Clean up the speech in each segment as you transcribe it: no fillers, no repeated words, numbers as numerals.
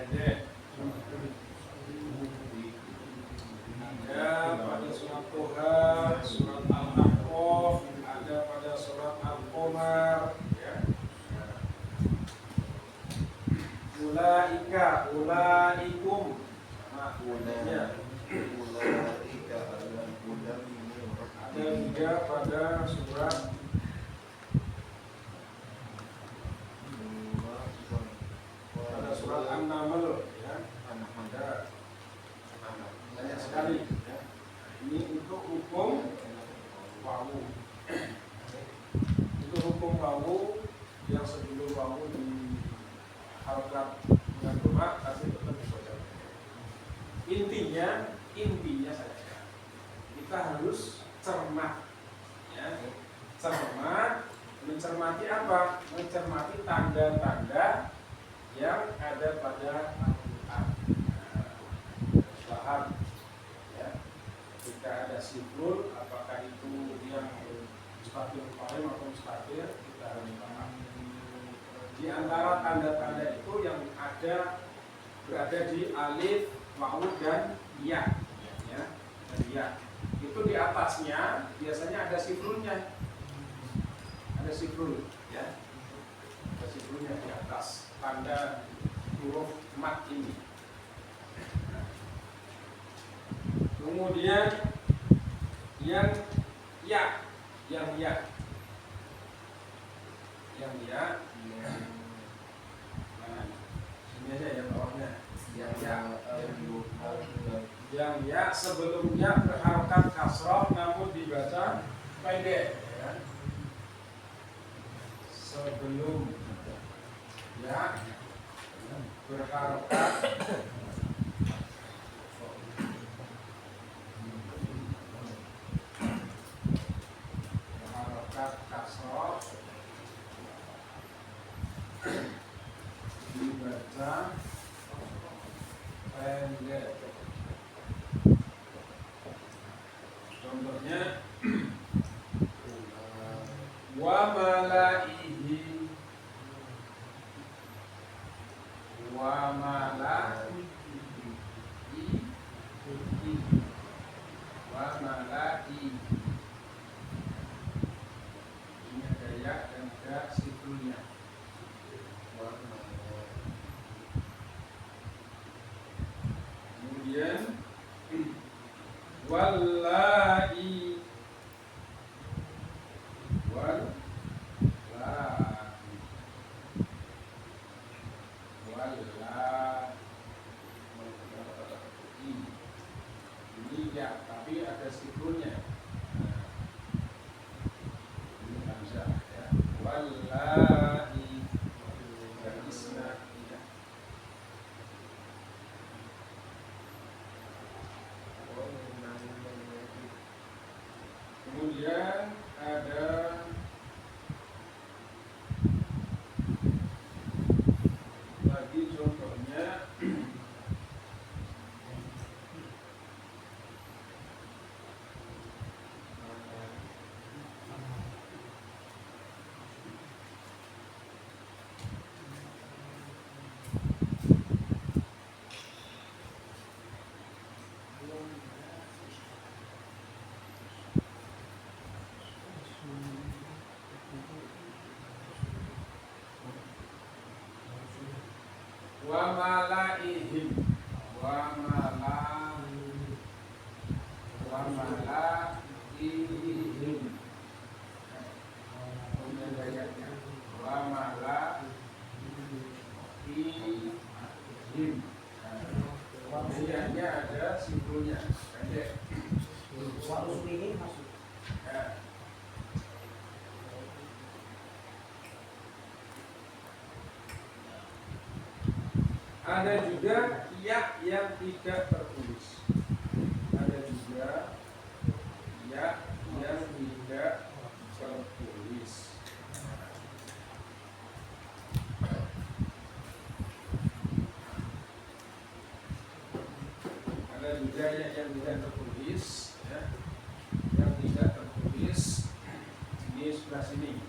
pendek. Ada pada surat Toha, surat Al-Ahqaf, ada pada surat Al-Qamar, ya. Ulaika, ulaikum, sama ulainya. Ulaika ala hudan min Ada juga pada surat An-Naml, ya. Ada banyak sekali, ya. Ini untuk hukum wawu. Itu hukum wawu yang sebelum wawu di harokat dengan doa tapi tetap dibaca. Intinya saja kita harus cermat, ya. Cermat, mencermati apa? Mencermati tanda-tanda yang ada pada Al-Quran. Paham, ya. Jika ada sifrul, apakah itu yang mustaqil qaim atau mustaqil, kita harus paham. Di antara tanda-tanda itu yang ada berada di alif, wawu dan ya, ya, dan ya. Itu di atasnya biasanya ada sifrulnya, ada sifrul, ya, ada sifrulnya di atas tanda huruf mat ini. Kemudian yang ya, nah, ini aja ya bawahnya. Yang ya sebelumnya berharokat kasroh namun dibaca pendek, ya. Sebelum ya berharokat kasroh dibaca pendek. Contohnya wa malaihi, wa malaihi, wa malaihi. Ini ada ya dan ada sifrulnya. Kemudian wallahi, ini ya, tapi ada sifrulnya. Ini hamzah, ya. Wallahi dan isna, ya. Kemudian ada lagi contohnya wa malaihim, wa malaihim, kemudian ayatnya wa malaihim. Ayatnya ada sifrulnya pendek. Ya. Ada juga ya yang tidak tertulis. Ada juga ya yang tidak tertulis. Ada juga ya yang tidak tertulis, ya. Yang tidak tertulis ini sebelah sini.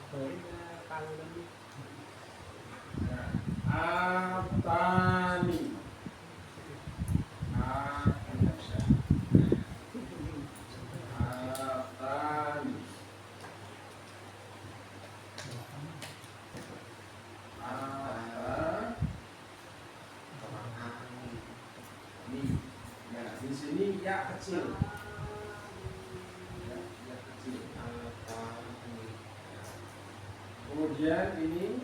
Atani. Atani. Nah, di sini ya kecil. Ya kecil. Kemudian ini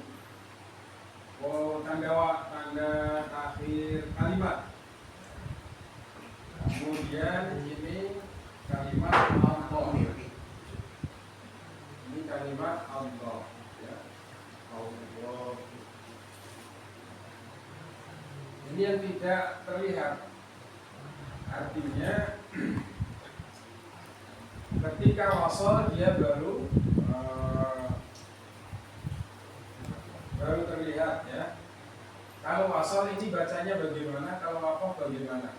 tanda akhir kalimat. Kemudian ini kalimat Allah. Ini kalimat Allah. Ya. Allah. Ini yang tidak terlihat. Artinya ketika wasal dia baru terlihat ya. Kalau wasal ini bacanya bagaimana? Kalau waqaf bagaimana?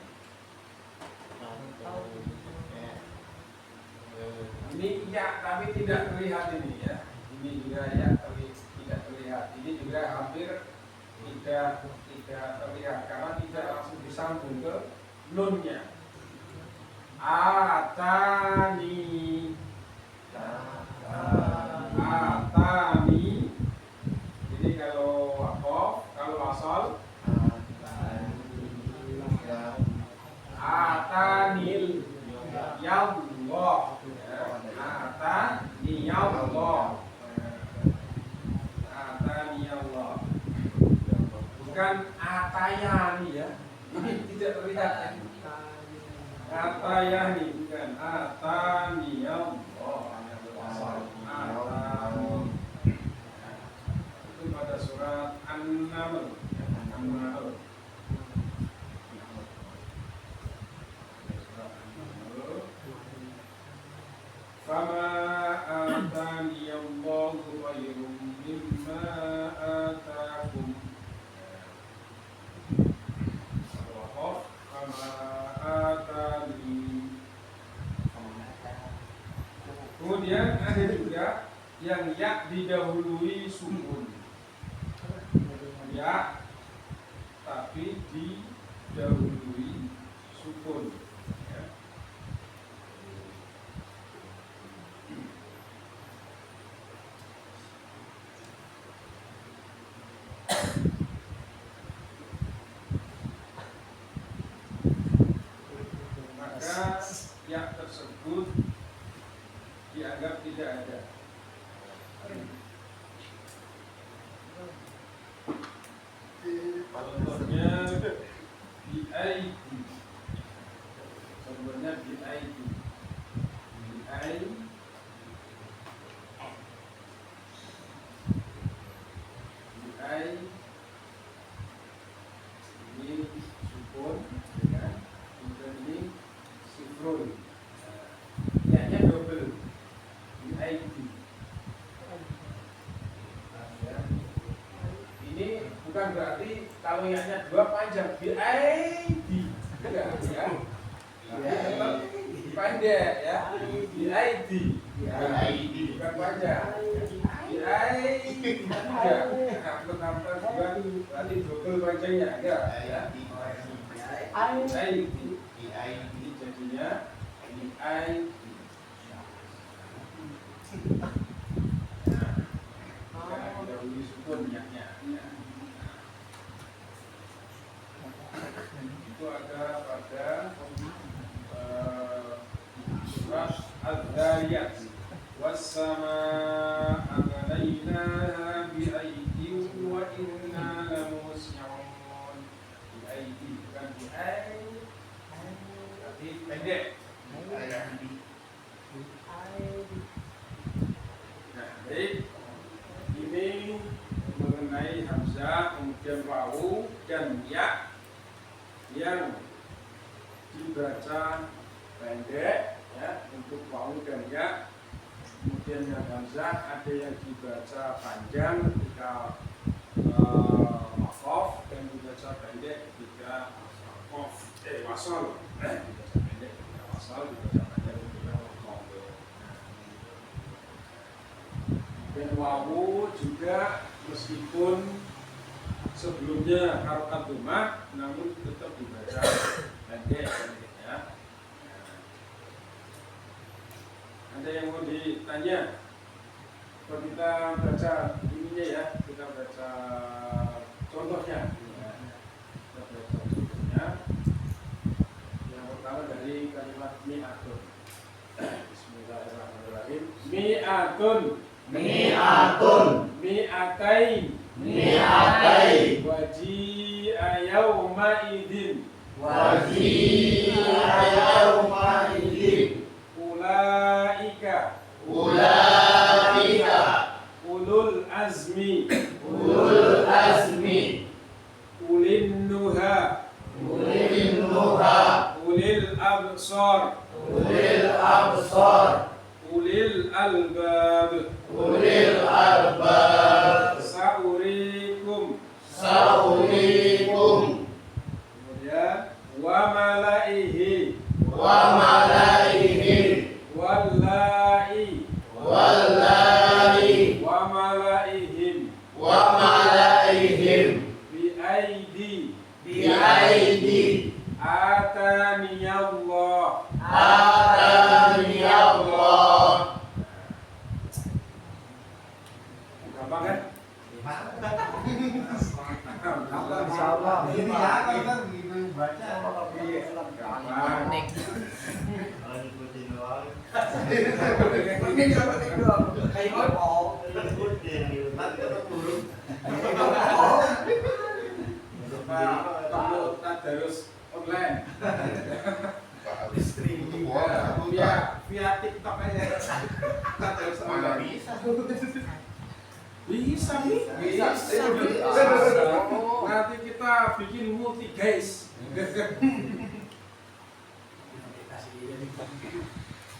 Ini ya tapi tidak terlihat ini ya. Ini juga ya tapi tidak terlihat. Ini juga hampir tidak terlihat karena tidak langsung disambung ke nunnya. Atani. Jadi kalau waqaf, kalau wasal atanil yallah. Atani yallah. Atani yallah. Bukan atayani ya. Ini tidak terlihat ya. Atayani bukan atani yallah. Itu pada surat An-Naml. Fama atani Allahu khairum mimma atakum. Fama atani. Kemudian ada juga yang ya didahului sukun. Ya tapi didahului sukun. Ya. Maka ya tersebut dianggap tidak ada. Contohnya bi'aidi. Contohnya bi'aidi. Bi'aidi. Ini sukun, ya. Kemudian ini sifrun. Ya double. Bi'aidi. Ini bukan berarti kalau yang dua panjang bi'aidi. Enggak ya. Tetap pendek ya. Bi'aidi. Bukan panjang. Bi'aidi. Enggak. Kenapa juga berarti double panjangnya enggak ya. Bi'aidi. Bi'aidi jadinya bi'aidi. Itu ada pada surat Al-Dhariyat. Was-samaa'a banaynaha bi'aydin wa inna lamus'un. Bi'aydin bukan bi'aydin. Tapi pendek. Nah, baik. Ini mengenai hamzah, kemudian wawu dan ya yang dibaca pendek ya untuk wawu dan ya. Kemudian yang hamzah ada yang dibaca panjang ketika waqaf dan dibaca pendek ketika wasal. Dibaca pendek ketika wasal, dibaca panjang ketika waqaf. Dan wawu juga meskipun sebelumnya harokat domah, namun tetap dibaca pendek ya. Ada yang mau ditanya? Kalau kita baca ininya ya, kita baca contohnya. Kita baca contohnya. Yang pertama dari kalimat mi'atun. Bismillahirrahmanirrahim. Mi'atun. Mi'atun. Mi'atain. Mi'atain. Waji'a yawma idin. Waji'a yawma idin. Ulaika. Ulaika. Ulul azmi. Ulul azmi. Ulin nuha. Ulil nuha. Ulil absar. Ulil absar. Ulil albab. Ulil albab. Saurikum. Saurikum. Kemudian wa malaihi. Wa malaihi. Wallahi. Wallahi. Wa malaihim. Wa malaihim. Bi aidi. Biaidi. Ataniyallah. Atani Allah. Gampang kan? Insyaallah. Ini ya kan gitu baca. Gampang. Perlu tadarus online. Via TikTok aja. Tadarus online. Bisa nih. Bisa. Nanti kita bikin multi guys.